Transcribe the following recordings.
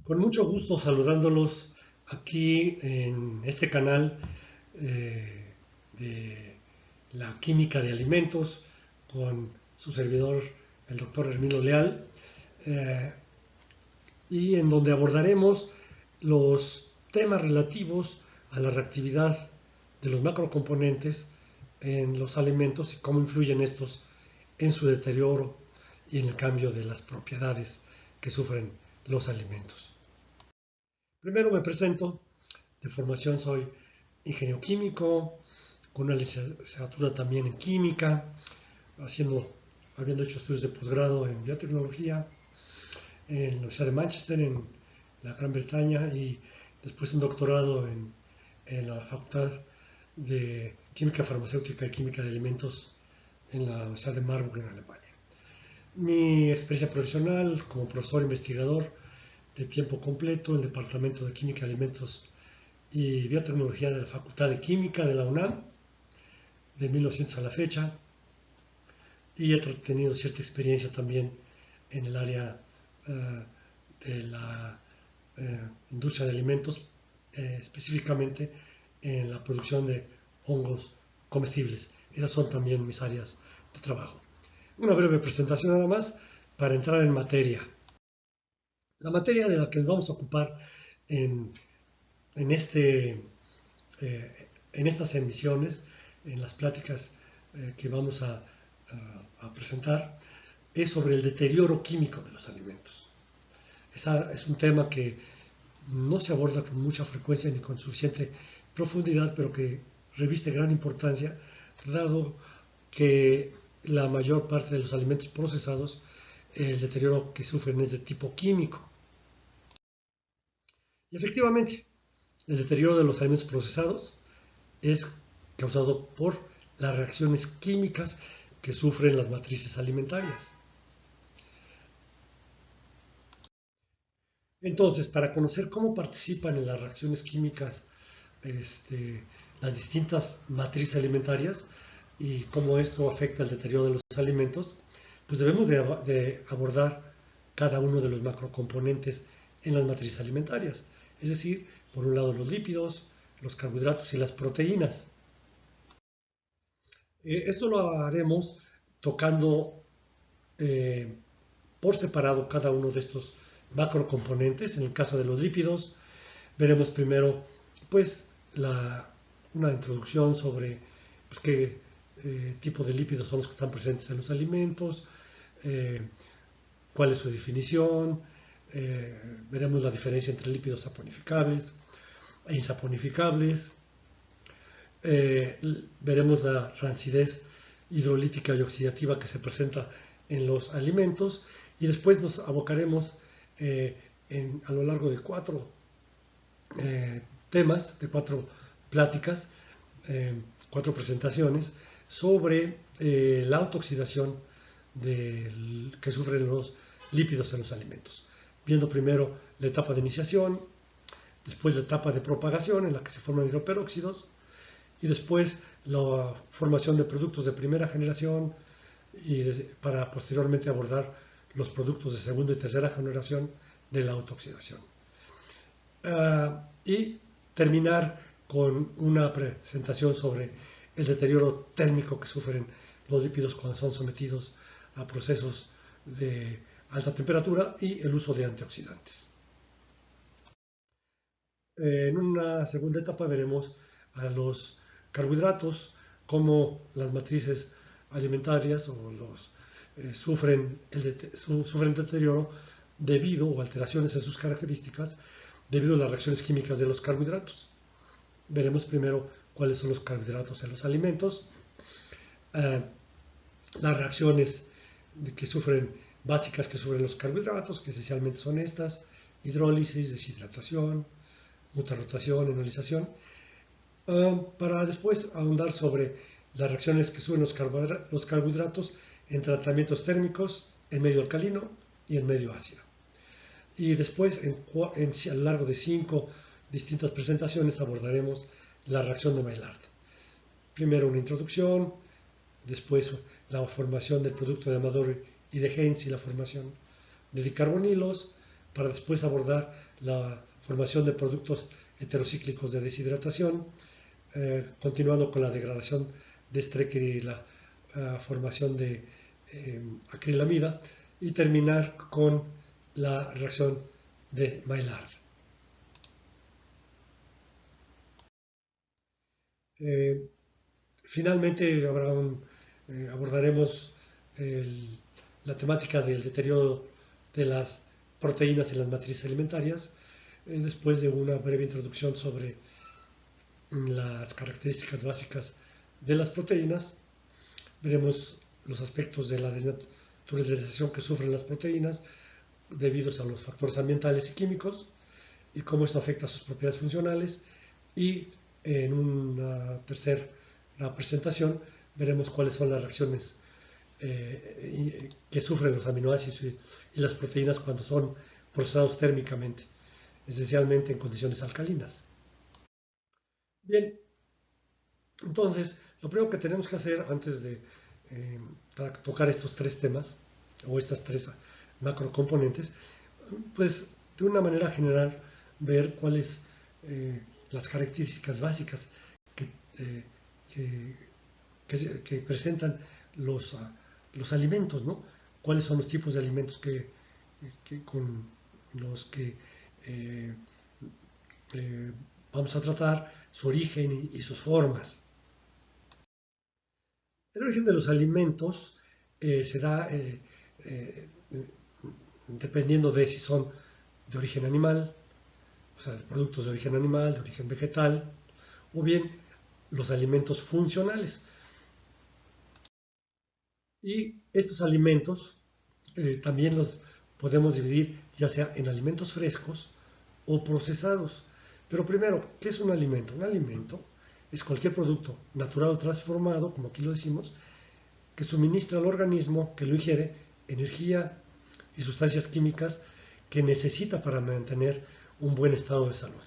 Con mucho gusto saludándolos aquí en este canal de la química de alimentos con su servidor, el doctor Hermino Leal, eh, y en donde abordaremos los temas relativos a la reactividad de los macrocomponentes en los alimentos y cómo influyen estos en su deterioro y en el cambio de las propiedades que sufren los alimentos. Primero me presento, de formación soy ingeniero químico, con una licenciatura también en química, habiendo hecho estudios de posgrado en biotecnología en la Universidad de Manchester, en la Gran Bretaña, y después un doctorado en la Facultad de Química Farmacéutica y Química de Alimentos en la Universidad de Marburg, en Alemania. Mi experiencia profesional como profesor investigador de tiempo completo en el Departamento de Química, Alimentos y Biotecnología de la Facultad de Química de la UNAM, de 1900 a la fecha, y he tenido cierta experiencia también en el área de la industria de alimentos, específicamente en la producción de hongos comestibles. Esas son también mis áreas de trabajo. Una breve presentación nada más para entrar en materia. La materia de la que nos vamos a ocupar en, en, este, en estas emisiones, en las pláticas que vamos a presentar, es sobre el deterioro químico de los alimentos. Es un tema que no se aborda con mucha frecuencia ni con suficiente profundidad, pero que reviste gran importancia, dado que la mayor parte de los alimentos procesados, el deterioro que sufren es de tipo químico. Y efectivamente, el deterioro de los alimentos procesados es causado por las reacciones químicas que sufren las matrices alimentarias. Entonces, para conocer cómo participan en las reacciones químicas las distintas matrices alimentarias y cómo esto afecta el deterioro de los alimentos, pues debemos de abordar cada uno de los macrocomponentes en las matrices alimentarias. Es decir, por un lado los lípidos, los carbohidratos y las proteínas. Esto lo haremos tocando por separado cada uno de estos macrocomponentes. En el caso de los lípidos, veremos primero pues una introducción sobre pues, qué tipo de lípidos son los que están presentes en los alimentos, cuál es su definición, veremos la diferencia entre lípidos saponificables e insaponificables, veremos la rancidez hidrolítica y oxidativa que se presenta en los alimentos y después nos abocaremos a lo largo de cuatro temas, de cuatro pláticas, cuatro presentaciones sobre la autooxidación que sufren los lípidos en los alimentos. Viendo primero la etapa de iniciación, después la etapa de propagación en la que se forman hidroperóxidos y después la formación de productos de primera generación para posteriormente abordar los productos de segunda y tercera generación de la autooxidación. Y terminar con una presentación sobre el deterioro térmico que sufren los lípidos cuando son sometidos a procesos de alta temperatura y el uso de antioxidantes. En una segunda etapa veremos a los carbohidratos, cómo las matrices alimentarias sufren deterioro debido o alteraciones en sus características debido a las reacciones químicas de los carbohidratos. Veremos primero cuáles son los carbohidratos en los alimentos, las reacciones básicas que sufren los carbohidratos, que esencialmente son estas: hidrólisis, deshidratación, mutarotación, enolización, para después ahondar sobre las reacciones que sufren los carbohidratos en tratamientos térmicos, en medio alcalino y en medio ácido. Y después, a lo largo de 5 distintas presentaciones, abordaremos la reacción de Maillard. Primero una introducción, después la formación del producto de Amador y de Heinz y la formación de dicarbonilos, para después abordar la formación de productos heterocíclicos de deshidratación, continuando con la degradación de Strecker y la formación de acrilamida, y terminar con la reacción de Maillard. Finalmente abordaremos la temática del deterioro de las proteínas en las matrices alimentarias, después de una breve introducción sobre las características básicas de las proteínas. Veremos los aspectos de la desnaturalización que sufren las proteínas debido a los factores ambientales y químicos y cómo esto afecta a sus propiedades funcionales, y en una tercera presentación veremos cuáles son las reacciones que sufren los aminoácidos y las proteínas cuando son procesados térmicamente, esencialmente en condiciones alcalinas. Bien, entonces, lo primero que tenemos que hacer antes de tocar estos tres temas, o estas tres macrocomponentes, pues de una manera general ver cuáles las características básicas que, eh, que presentan los alimentos, ¿no? Cuáles son los tipos de alimentos con los que vamos a tratar, su origen y sus formas. El origen de los alimentos se da dependiendo de si son de origen animal, o sea, de productos de origen animal, de origen vegetal, o bien los alimentos funcionales. Y estos alimentos también los podemos dividir ya sea en alimentos frescos o procesados. Pero primero, ¿qué es un alimento? Un alimento es cualquier producto natural o transformado, como aquí lo decimos, que suministra al organismo que lo ingiere energía y sustancias químicas que necesita para mantener un buen estado de salud,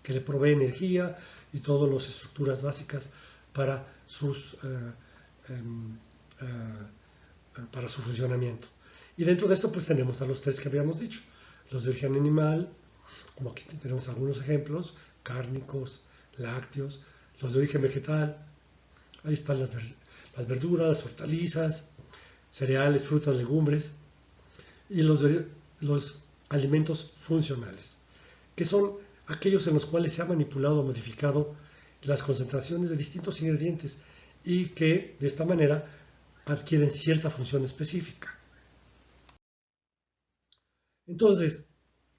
que le provee energía y todas las estructuras básicas para para su funcionamiento. Y dentro de esto pues tenemos a los tres que habíamos dicho, los de origen animal, como aquí tenemos algunos ejemplos, cárnicos, lácteos, los de origen vegetal, ahí están las verduras, las hortalizas, cereales, frutas, legumbres, y los alimentos funcionales, que son aquellos en los cuales se ha manipulado o modificado las concentraciones de distintos ingredientes y que de esta manera adquieren cierta función específica. Entonces,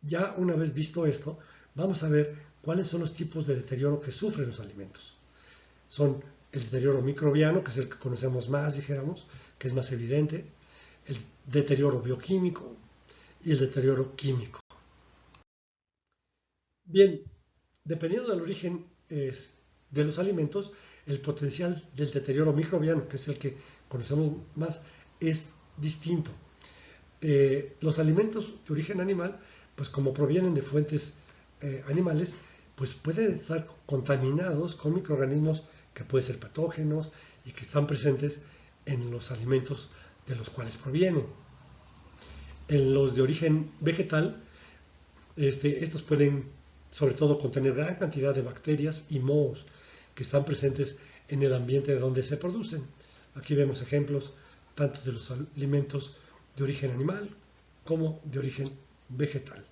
ya una vez visto esto, vamos a ver cuáles son los tipos de deterioro que sufren los alimentos. Son el deterioro microbiano, que es el que conocemos más, dijéramos, que es más evidente, el deterioro bioquímico y el deterioro químico. Bien, dependiendo del origen de los alimentos, el potencial del deterioro microbiano, que es el que conocemos más, es distinto. Los alimentos de origen animal, pues como provienen de fuentes animales, pues pueden estar contaminados con microorganismos que pueden ser patógenos y que están presentes en los alimentos de los cuales provienen. En los de origen vegetal, estos pueden sobre todo contener gran cantidad de bacterias y mohos que están presentes en el ambiente de donde se producen. Aquí vemos ejemplos tanto de los alimentos de origen animal como de origen vegetal.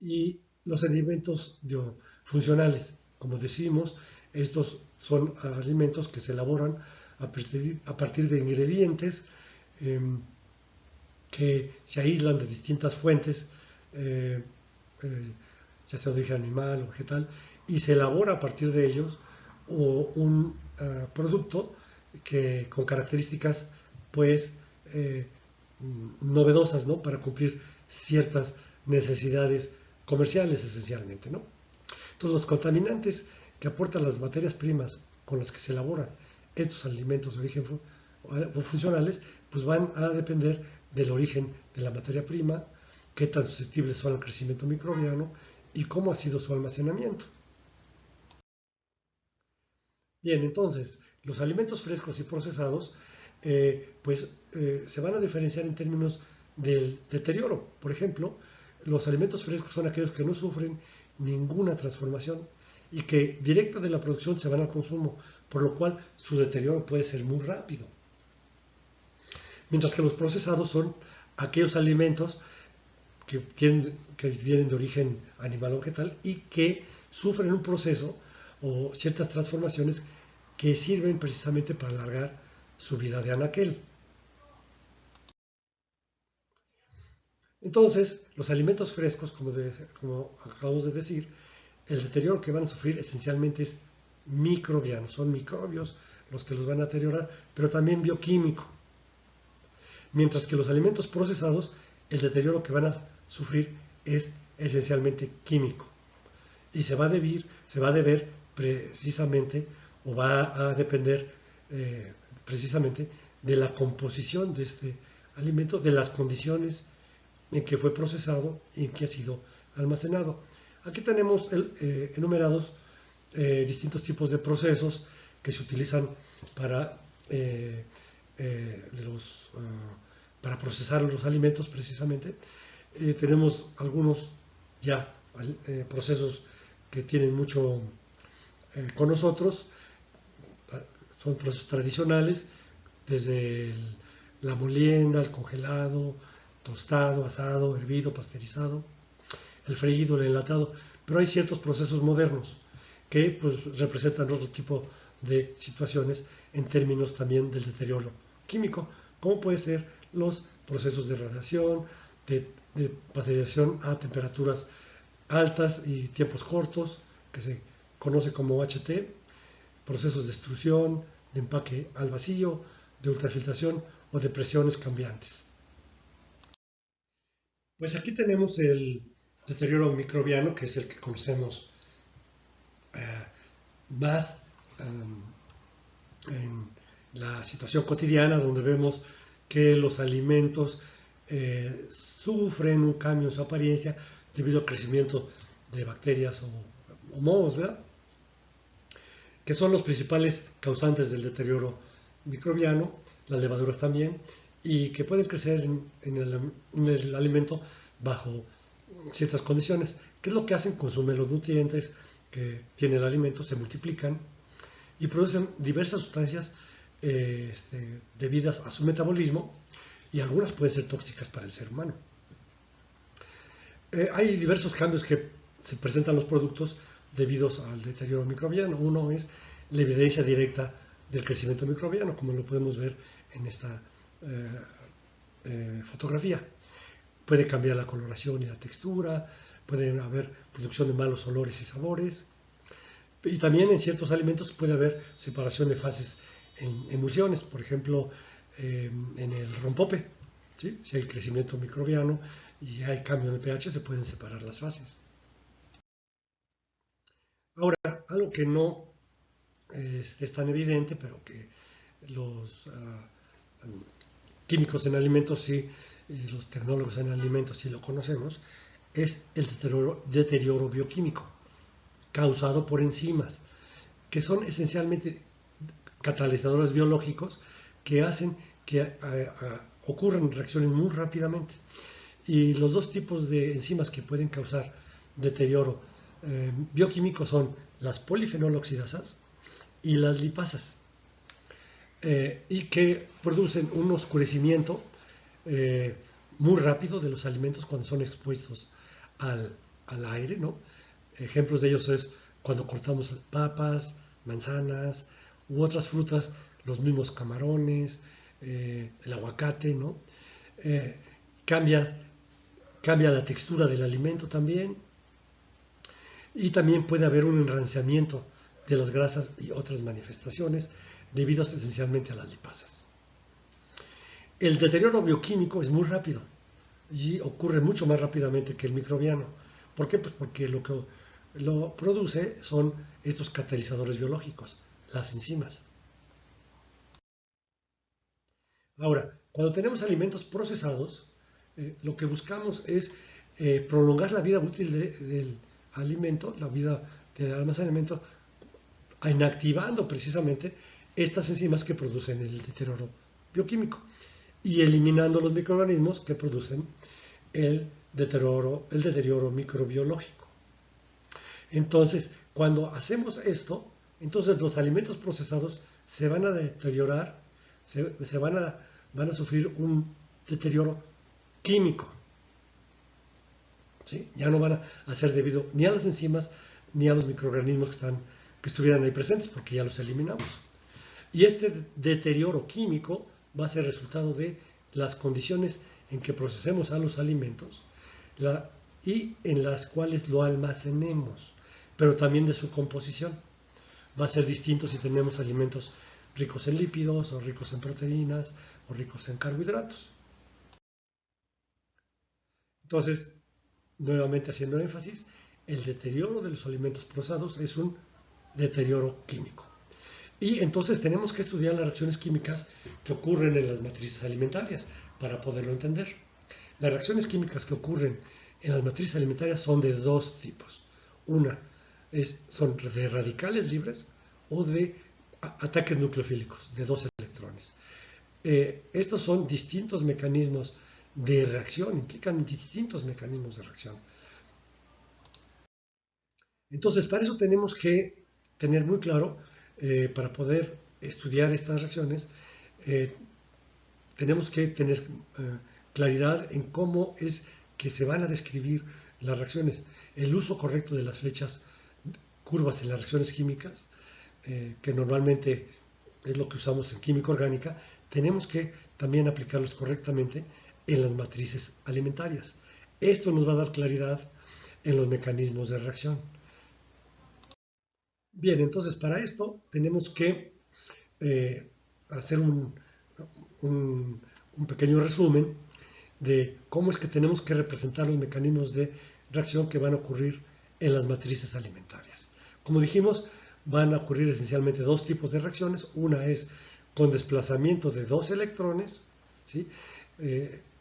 Y los alimentos funcionales, como decimos, estos son alimentos que se elaboran a partir de ingredientes que se aíslan de distintas fuentes, ya sea de origen animal o vegetal, y se elabora a partir de ellos un producto con características pues novedosas, ¿no? Para cumplir ciertas necesidades comerciales esencialmente, ¿no? Entonces los contaminantes que aportan las materias primas con las que se elaboran estos alimentos de origen funcionales, pues van a depender del origen de la materia prima, qué tan susceptibles son al crecimiento microbiano y cómo ha sido su almacenamiento. Bien, entonces, los alimentos frescos y procesados se van a diferenciar en términos del deterioro. Por ejemplo, los alimentos frescos son aquellos que no sufren ninguna transformación y que directo de la producción se van al consumo, por lo cual su deterioro puede ser muy rápido. Mientras que los procesados son aquellos alimentos que vienen de origen animal o vegetal y que sufren un proceso o ciertas transformaciones que sirven precisamente para alargar su vida de anaquel. Entonces, los alimentos frescos, como acabamos de decir, el deterioro que van a sufrir esencialmente es microbiano, son microbios los que los van a deteriorar, pero también bioquímico. Mientras que los alimentos procesados, el deterioro que van a sufrir es esencialmente químico. Y se va a deber precisamente, o va a depender precisamente de la composición de este alimento, de las condiciones en que fue procesado y en que ha sido almacenado. Aquí tenemos enumerados distintos tipos de procesos que se utilizan para, para procesar los alimentos precisamente. Tenemos algunos ya procesos que tienen mucho con nosotros, son procesos tradicionales, desde la molienda, el congelado, tostado, asado, hervido, pasteurizado, el freído, el enlatado, pero hay ciertos procesos modernos que pues, representan otro tipo de situaciones en términos también del deterioro químico, como puede ser los procesos de radiación, de pasteurización a temperaturas altas y tiempos cortos, que se conoce como HT, procesos de extrusión, de empaque al vacío, de ultrafiltración o de presiones cambiantes. Pues aquí tenemos el deterioro microbiano, que es el que conocemos más en la situación cotidiana, donde vemos que los alimentos sufren un cambio en su apariencia debido al crecimiento de bacterias o mohos, ¿verdad? Que son los principales causantes del deterioro microbiano, las levaduras también, y que pueden crecer en el alimento bajo ciertas condiciones. ¿Qué es lo que hacen? Consumen los nutrientes que tiene el alimento, se multiplican y producen diversas sustancias debidas a su metabolismo, y algunas pueden ser tóxicas para el ser humano. Hay diversos cambios que se presentan en los productos debido al deterioro microbiano. Uno es la evidencia directa del crecimiento microbiano, como lo podemos ver en esta fotografía. Puede cambiar la coloración y la textura, puede haber producción de malos olores y sabores, y también en ciertos alimentos puede haber separación de fases en emulsiones, por ejemplo, en el rompope, ¿sí? Si hay crecimiento microbiano y hay cambio en el pH, se pueden separar las fases. Ahora, algo que no es tan evidente, pero que los químicos en alimentos sí, los tecnólogos en alimentos sí lo conocemos, es el deterioro bioquímico causado por enzimas, que son esencialmente catalizadores biológicos que hacen que ocurran reacciones muy rápidamente. Y los dos tipos de enzimas que pueden causar deterioro bioquímico son las polifenoloxidasas y las lipasas, y que producen un oscurecimiento muy rápido de los alimentos cuando son expuestos al aire, ¿no? Ejemplos de ellos es cuando cortamos papas, manzanas u otras frutas, los mismos camarones, el aguacate, ¿no? Cambia la textura del alimento también, y también puede haber un enranciamiento de las grasas y otras manifestaciones debidas esencialmente a las lipasas. El deterioro bioquímico es muy rápido y ocurre mucho más rápidamente que el microbiano. ¿Por qué? Pues porque lo que lo produce son estos catalizadores biológicos, las enzimas. Ahora, cuando tenemos alimentos procesados, lo que buscamos es prolongar la vida útil del alimento, la vida del almacenamiento, inactivando precisamente estas enzimas que producen el deterioro bioquímico. y eliminando los microorganismos que producen el deterioro microbiológico. Entonces, cuando hacemos esto, entonces los alimentos procesados se van a deteriorar, van a sufrir un deterioro químico. ¿Sí? Ya no van a ser debido ni a las enzimas ni a los microorganismos que estuvieran ahí presentes, porque ya los eliminamos. Y este deterioro químico va a ser resultado de las condiciones en que procesemos a los alimentos y en las cuales lo almacenemos, pero también de su composición. Va a ser distinto si tenemos alimentos ricos en lípidos, o ricos en proteínas, o ricos en carbohidratos. Entonces, nuevamente haciendo énfasis, el deterioro de los alimentos procesados es un deterioro químico. Y entonces tenemos que estudiar las reacciones químicas que ocurren en las matrices alimentarias para poderlo entender. Las reacciones químicas que ocurren en las matrices alimentarias son de dos tipos. Una son de radicales libres o de ataques nucleofílicos, de dos electrones. Estos son distintos mecanismos de reacción, implican distintos mecanismos de reacción. Entonces, para eso tenemos que tener muy claro, para poder estudiar estas reacciones, tenemos que tener claridad en cómo es que se van a describir las reacciones. El uso correcto de las flechas curvas en las reacciones químicas, que normalmente es lo que usamos en química orgánica, tenemos que también aplicarlos correctamente en las matrices alimentarias. Esto nos va a dar claridad en los mecanismos de reacción. Bien, entonces para esto tenemos que hacer un pequeño resumen de cómo es que tenemos que representar los mecanismos de reacción que van a ocurrir en las matrices alimentarias. Como dijimos, van a ocurrir esencialmente dos tipos de reacciones. Una es con desplazamiento de dos electrones, ¿sí?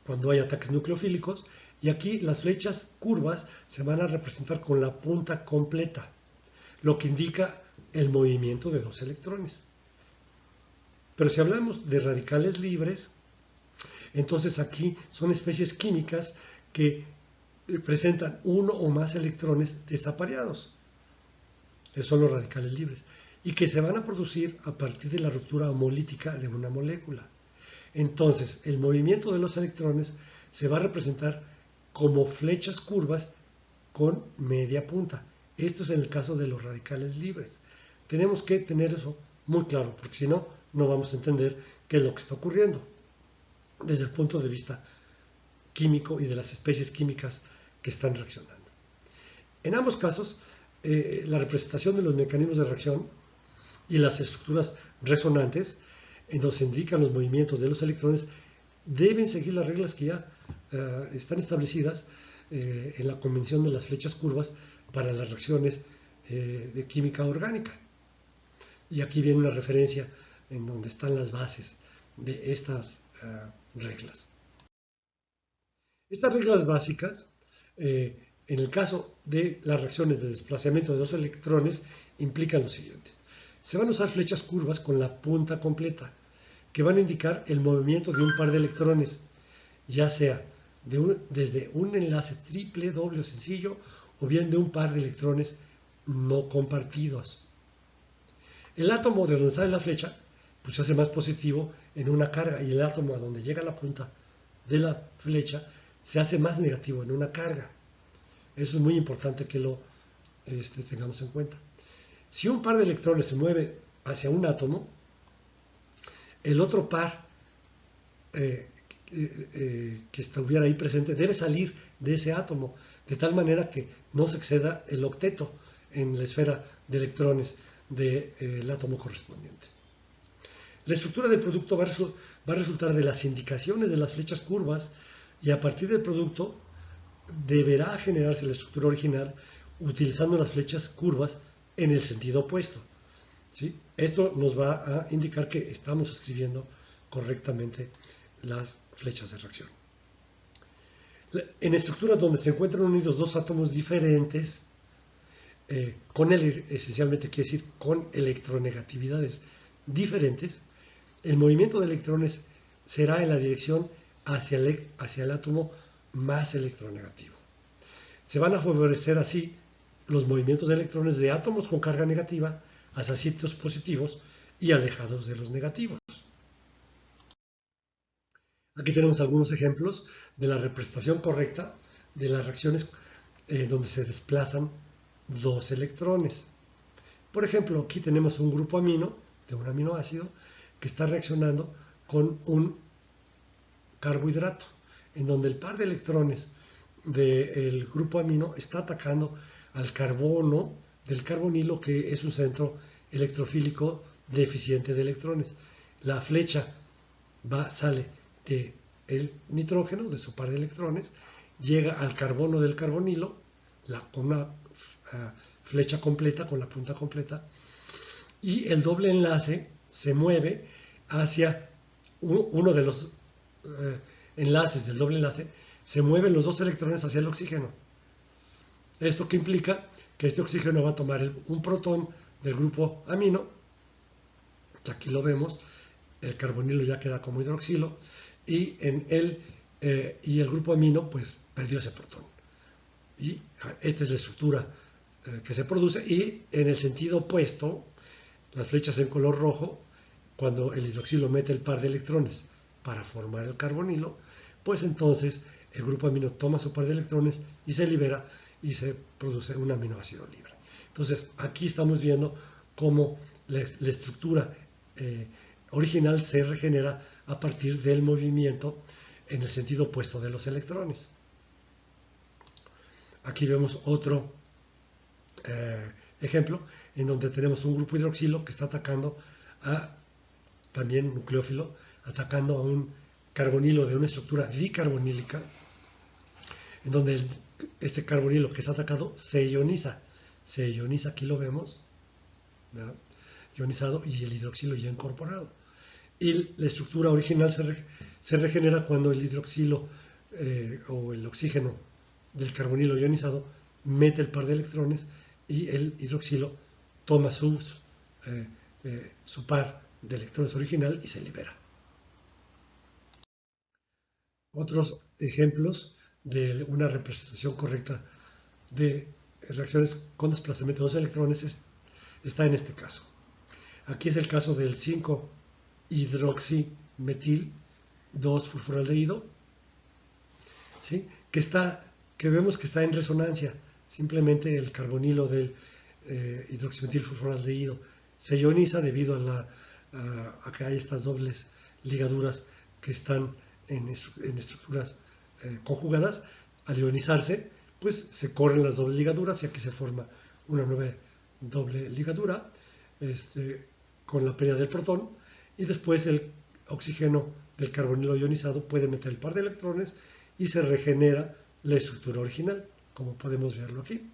Cuando hay ataques nucleofílicos, y aquí las flechas curvas se van a representar con la punta completa, lo que indica el movimiento de dos electrones. Pero si hablamos de radicales libres, entonces aquí son especies químicas que presentan uno o más electrones desapareados. Esos son los radicales libres. Y que se van a producir a partir de la ruptura homolítica de una molécula. Entonces, el movimiento de los electrones se va a representar como flechas curvas con media punta. Esto es en el caso de los radicales libres. Tenemos que tener eso muy claro, porque si no, no vamos a entender qué es lo que está ocurriendo desde el punto de vista químico y de las especies químicas que están reaccionando. En ambos casos, la representación de los mecanismos de reacción y las estructuras resonantes, en donde se indican los movimientos de los electrones, deben seguir las reglas que ya están establecidas en la convención de las flechas curvas para las reacciones de química orgánica. Y aquí viene una referencia en donde están las bases de estas reglas. Estas reglas básicas, en el caso de las reacciones de desplazamiento de dos electrones, implican lo siguiente. Se van a usar flechas curvas con la punta completa, que van a indicar el movimiento de un par de electrones, ya sea desde un enlace triple, doble o sencillo, o bien de un par de electrones no compartidos. El átomo de donde sale la flecha pues se hace más positivo en una carga, y el átomo a donde llega la punta de la flecha se hace más negativo en una carga. Eso es muy importante que lo tengamos en cuenta. Si un par de electrones se mueve hacia un átomo, el otro par que estuviera ahí presente debe salir de ese átomo, de tal manera que no se exceda el octeto en la esfera de electrones del átomo correspondiente. La estructura del producto va a resultar de las indicaciones de las flechas curvas, y a partir del producto deberá generarse la estructura original utilizando las flechas curvas en el sentido opuesto, ¿sí? Esto nos va a indicar que estamos escribiendo correctamente las flechas de reacción. En estructuras donde se encuentran unidos dos átomos diferentes, esencialmente quiere decir con electronegatividades diferentes, el movimiento de electrones será en la dirección hacia el átomo más electronegativo. Se van a favorecer así los movimientos de electrones de átomos con carga negativa hacia sitios positivos y alejados de los negativos. Aquí tenemos algunos ejemplos de la representación correcta de las reacciones donde se desplazan dos electrones. Por ejemplo, aquí tenemos un grupo amino de un aminoácido que está reaccionando con un carbohidrato, en donde el par de electrones del grupo amino está atacando al carbono del carbonilo, que es un centro electrofílico deficiente de electrones. La flecha sale del nitrógeno, de su par de electrones, llega al carbono del carbonilo, con una flecha completa, con la punta completa, y el doble enlace se mueve hacia uno de los enlaces del doble enlace, se mueven los dos electrones hacia el oxígeno. Esto que implica que este oxígeno va a tomar un protón del grupo amino, que aquí lo vemos, el carbonilo ya queda como hidroxilo, y el grupo amino pues perdió ese protón. Y esta es la estructura que se produce, y en el sentido opuesto, las flechas en color rojo, cuando el hidroxilo mete el par de electrones para formar el carbonilo, pues entonces el grupo amino toma su par de electrones y se libera y se produce un aminoácido libre. Entonces aquí estamos viendo cómo la estructura original se regenera a partir del movimiento en el sentido opuesto de los electrones. Aquí vemos otro ejemplo en donde tenemos un grupo hidroxilo que está atacando también nucleófilo, atacando a un carbonilo de una estructura dicarbonílica, en donde este carbonilo que es atacado se ioniza, aquí lo vemos, ¿verdad? Ionizado, y el hidroxilo ya incorporado. Y la estructura original se regenera cuando el hidroxilo o el oxígeno del carbonilo ionizado mete el par de electrones y el hidroxilo toma su par de electrones original y se libera. Otros ejemplos de una representación correcta de reacciones con desplazamiento de los electrones está en este caso. Aquí es el caso del 5-hidroximetil 2-furfuraldehído, ¿sí? que vemos que está en resonancia. Simplemente el carbonilo del hidroximetil furfuraldehído se ioniza debido a que hay estas dobles ligaduras que están en estructuras conjugadas. Al ionizarse, pues se corren las dobles ligaduras y aquí se forma una nueva doble ligadura con la pérdida del protón, y después el oxígeno del carbonilo ionizado puede meter el par de electrones y se regenera la estructura original, como podemos verlo aquí.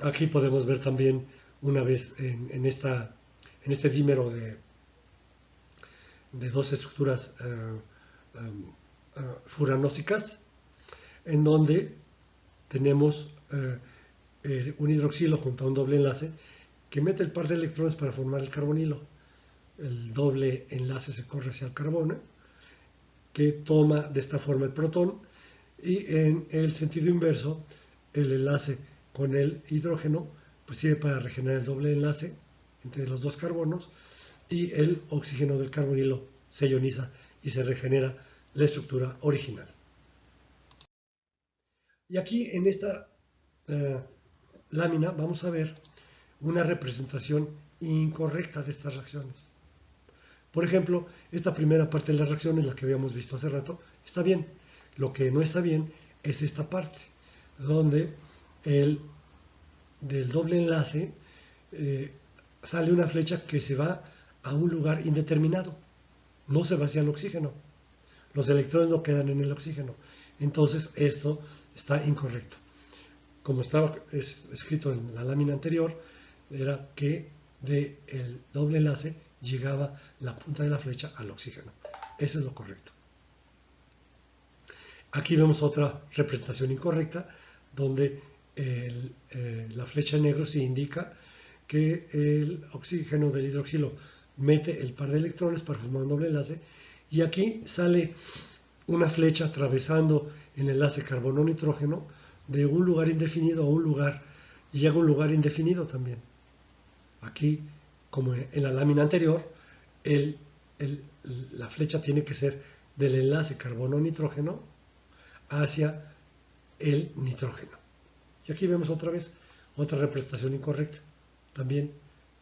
Aquí podemos ver también una vez en este dímero de dos estructuras furanósicas, en donde tenemos un hidroxilo junto a un doble enlace que mete el par de electrones para formar el carbonilo. El doble enlace se corre hacia el carbono, que toma de esta forma el protón, y en el sentido inverso, el enlace con el hidrógeno pues sirve para regenerar el doble enlace entre los dos carbonos, y el oxígeno del carbonilo se ioniza y se regenera la estructura original. Y aquí en esta lámina vamos a ver una representación incorrecta de estas reacciones. Por ejemplo, esta primera parte de la reacción, es la que habíamos visto hace rato, está bien. Lo que no está bien es esta parte, donde del doble enlace sale una flecha que se va a un lugar indeterminado. No se va hacia el oxígeno. Los electrones no quedan en el oxígeno. Entonces esto está incorrecto. Como estaba escrito en la lámina anterior, era que del doble enlace llegaba la punta de la flecha al oxígeno. Eso es lo correcto. Aquí vemos otra representación incorrecta, donde la flecha en negro se indica que el oxígeno del hidroxilo mete el par de electrones para formar un doble enlace, Y aquí sale una flecha atravesando el enlace carbono-nitrógeno de un lugar indefinido a un lugar, y llega a un lugar indefinido también. Aquí, como en la lámina anterior, la flecha tiene que ser del enlace carbono-nitrógeno hacia el nitrógeno. Y aquí vemos otra vez otra representación incorrecta. También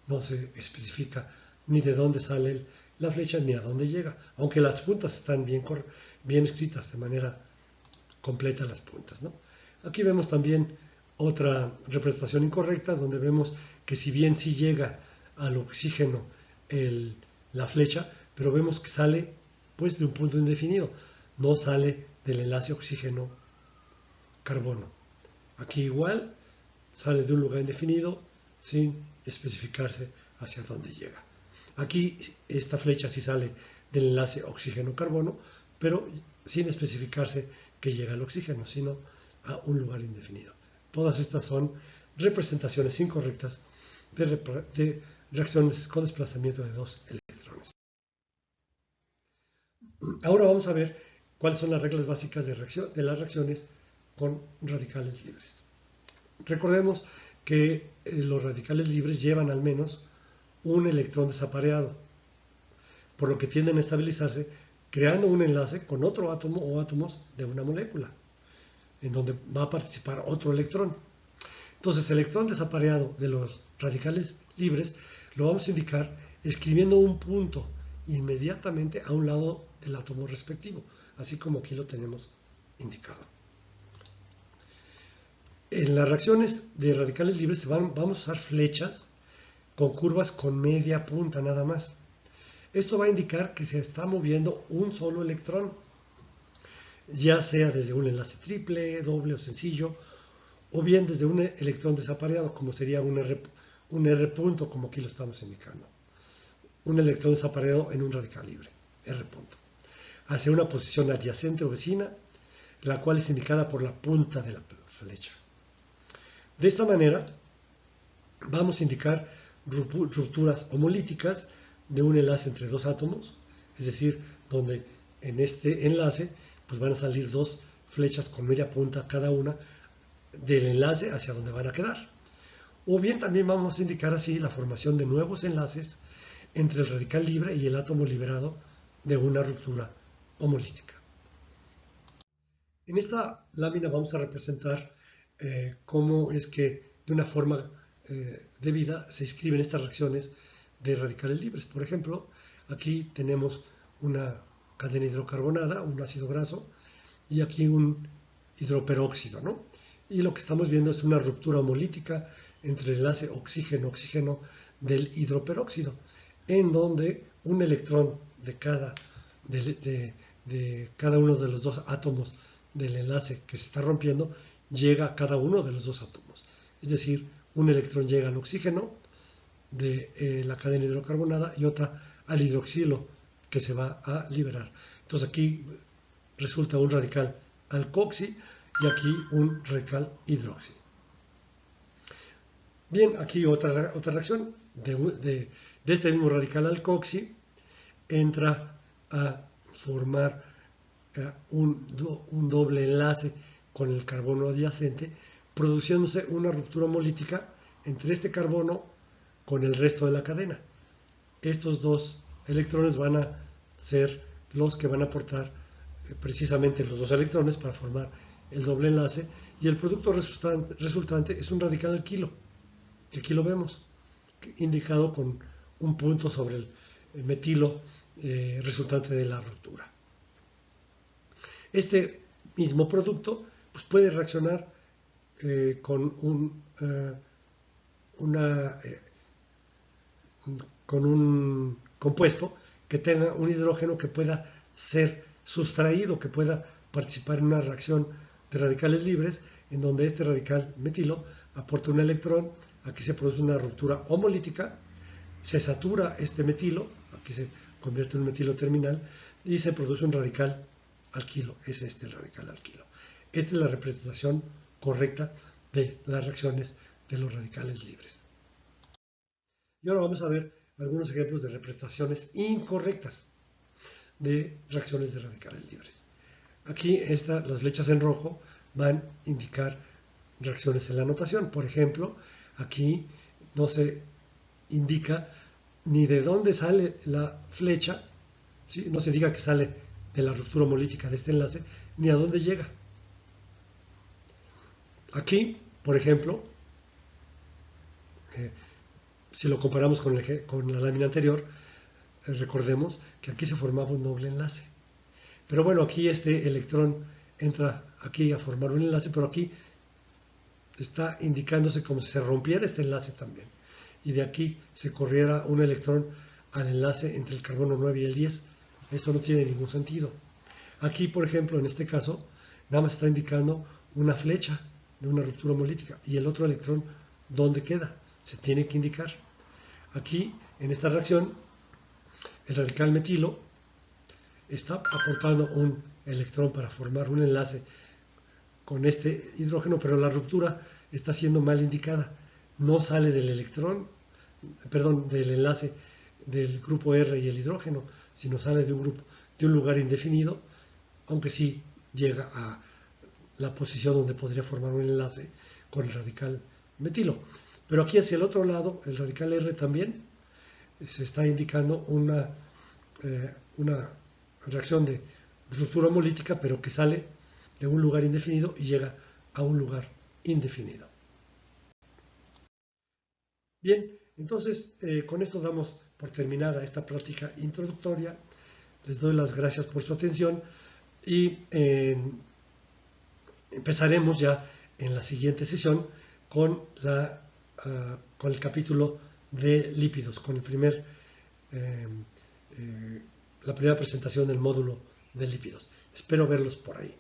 no se especifica ni de dónde sale la flecha ni a dónde llega, aunque las puntas están bien escritas de manera completa las puntas, ¿no? Aquí vemos también otra representación incorrecta donde vemos que si bien sí llega al oxígeno la flecha, pero vemos que sale pues de un punto indefinido, no sale del enlace oxígeno-carbono. Aquí igual sale de un lugar indefinido sin especificarse hacia dónde llega. Aquí esta flecha sí sale del enlace oxígeno-carbono, pero sin especificarse que llega al oxígeno, sino a un lugar indefinido. Todas estas son representaciones incorrectas de reacciones con desplazamiento de dos electrones. Ahora vamos a ver cuáles son las reglas básicas de las reacciones con radicales libres. Recordemos que los radicales libres llevan al menos un electrón desapareado, por lo que tienden a estabilizarse creando un enlace con otro átomo o átomos de una molécula, en donde va a participar otro electrón. Entonces, el electrón desapareado de los radicales libres lo vamos a indicar escribiendo un punto inmediatamente a un lado del átomo respectivo, así como aquí lo tenemos indicado. En las reacciones de radicales libres vamos a usar flechas con curvas con media punta nada más. Esto va a indicar que se está moviendo un solo electrón, ya sea desde un enlace triple, doble o sencillo, o bien desde un electrón desapareado, como sería un R punto, como aquí lo estamos indicando. Un electrón desapareado en un radical libre, R punto, hacia una posición adyacente o vecina, la cual es indicada por la punta de la flecha. De esta manera, vamos a indicar rupturas homolíticas de un enlace entre dos átomos, es decir, donde en este enlace pues van a salir dos flechas con media punta cada una del enlace hacia donde van a quedar. O bien también vamos a indicar así la formación de nuevos enlaces entre el radical libre y el átomo liberado de una ruptura homolítica. En esta lámina vamos a representar cómo es que de una forma debida se escriben estas reacciones de radicales libres. Por ejemplo, aquí tenemos una cadena hidrocarbonada, un ácido graso, y aquí un hidroperóxido, ¿no? Y lo que estamos viendo es una ruptura homolítica entre el enlace oxígeno-oxígeno del hidroperóxido, en donde un electrón de cada uno de los dos átomos del enlace que se está rompiendo llega a cada uno de los dos átomos. Es decir, un electrón llega al oxígeno de la cadena hidrocarbonada y otra al hidroxilo que se va a liberar. Entonces aquí resulta un radical alcoxi y aquí un radical hidroxi. Bien, aquí otra reacción de este mismo radical alcoxi entra a formar un doble enlace con el carbono adyacente, produciéndose una ruptura homolítica entre este carbono con el resto de la cadena. Estos dos electrones van a ser los que van a aportar precisamente los dos electrones para formar el doble enlace, y el producto resultante es un radical alquilo, que aquí lo vemos, indicado con un punto sobre el metilo resultante de la ruptura. Este mismo producto pues, puede reaccionar con un compuesto que tenga un hidrógeno que pueda ser sustraído, que pueda participar en una reacción de radicales libres, en donde este radical metilo aporta un electrón, aquí se produce una ruptura homolítica, se satura este metilo, aquí se convierte en un metilo terminal, y se produce un radical alquilo, es este el radical alquilo. Esta es la representación correcta de las reacciones de los radicales libres. Y ahora vamos a ver algunos ejemplos de representaciones incorrectas. de reacciones de radicales libres. Aquí las flechas en rojo van a indicar reacciones en la notación. Por ejemplo, aquí no se indica ni de dónde sale la flecha, ¿sí? No se diga que sale de la ruptura homolítica de este enlace, ni a dónde llega. Aquí, por ejemplo, si lo comparamos con la lámina anterior, recordemos que aquí se formaba un doble enlace. Pero bueno, aquí este electrón entra aquí a formar un enlace, pero aquí está indicándose como si se rompiera este enlace también. Y de aquí se corriera un electrón al enlace entre el carbono 9 y el 10. Esto no tiene ningún sentido. Aquí, por ejemplo, en este caso, nada más está indicando una flecha de una ruptura homolítica. Y el otro electrón, ¿dónde queda? Se tiene que indicar. Aquí, en esta reacción, el radical metilo está aportando un electrón para formar un enlace con este hidrógeno, pero la ruptura está siendo mal indicada. No sale del del enlace del grupo R y el hidrógeno, sino sale de un lugar indefinido, aunque sí llega a la posición donde podría formar un enlace con el radical metilo. Pero aquí hacia el otro lado, el radical R también se está indicando una reacción de ruptura homolítica, pero que sale de un lugar indefinido y llega a un lugar indefinido. Bien, entonces con esto damos por terminada esta práctica introductoria. Les doy las gracias por su atención y empezaremos ya en la siguiente sesión con el capítulo de lípidos, con la primera presentación del módulo de lípidos. Espero verlos por ahí.